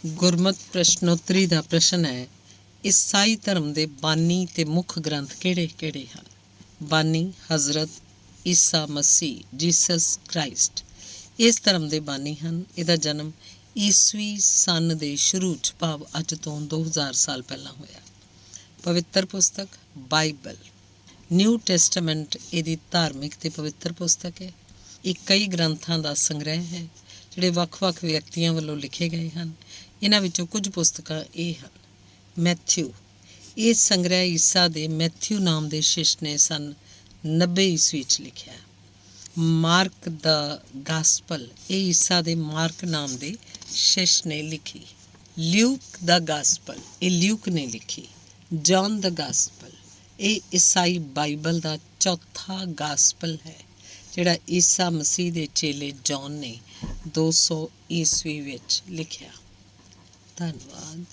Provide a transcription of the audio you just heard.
ਗੁਰਮਤਿ ਪ੍ਰਸ਼ਨੋਤਰੀ ਦਾ ਪ੍ਰਸ਼ਨ ਹੈ, ਈਸਾਈ ਧਰਮ ਦੇ ਬਾਨੀ ਤੇ ਮੁੱਖ ਗ੍ਰੰਥ ਕਿਹੜੇ ਕਿਹੜੇ ਹਨ? ਬਾਨੀ ਹਜ਼ਰਤ ਈਸਾ ਮਸੀਹ ਜੀਸਸ ਕ੍ਰਾਈਸਟ ਇਸ ਧਰਮ ਦੇ ਬਾਨੀ ਹਨ। ਇਹਦਾ ਜਨਮ ਈਸਵੀ ਸਨ ਦੇ ਸ਼ੁਰੂ 'ਚ ਭਾਵ ਅੱਜ ਤੋਂ 2000 ਸਾਲ ਪਹਿਲਾਂ ਹੋਇਆ। ਪਵਿੱਤਰ ਪੁਸਤਕ ਬਾਈਬਲ, ਨਿਊ ਟੈਸਟਾਮੈਂਟ ਇਹਦੀ ਧਾਰਮਿਕ ਤੇ ਪਵਿੱਤਰ ਪੁਸਤਕ ਹੈ। ਇਹ ਕਈ ਗ੍ਰੰਥਾਂ ਦਾ ਸੰਗ੍ਰਹਿ ਹੈ ਜਿਹੜੇ ਵੱਖ-ਵੱਖ ਵਿਅਕਤੀਆਂ ਵੱਲੋਂ ਲਿਖੇ ਗਏ ਹਨ। ਇਹਨਾਂ ਵਿੱਚੋਂ ਕੁਝ ਪੁਸਤਕਾਂ ਇਹ ਹਨ। ਮੈਥਿਊ, ਇਹ ਸੰਗ੍ਰਹਿ ਈਸਾ ਦੇ ਮੈਥਿਊ ਨਾਮ ਦੇ ਸ਼ਿਸ਼ ਨੇ ਸਨ 90 ਈਸਵੀ 'ਚ ਲਿਖਿਆ। ਮਾਰਕ ਦਾ ਗਾਸਪਲ, ਇਹ ਈਸਾ ਦੇ ਮਾਰਕ ਨਾਮ ਦੇ ਸ਼ਿਸ਼ ਨੇ ਲਿਖੀ। ਲਿਊਕ ਦਾ ਗਾਸਪਲ, ਇਹ ਲਿਊਕ ਨੇ ਲਿਖੀ। ਜੌਨ ਦਾ ਗਾਸਪਲ, ਇਹ ਈਸਾਈ ਬਾਈਬਲ ਦਾ ਚੌਥਾ ਗਾਸਪਲ ਹੈ ਜਿਹੜਾ ਈਸਾ ਮਸੀਹ ਦੇ ਚੇਲੇ ਜੌਨ ਨੇ 200 ਈਸਵੀ ਵਿੱਚ ਲਿਖਿਆ। ਧੰਨਵਾਦ।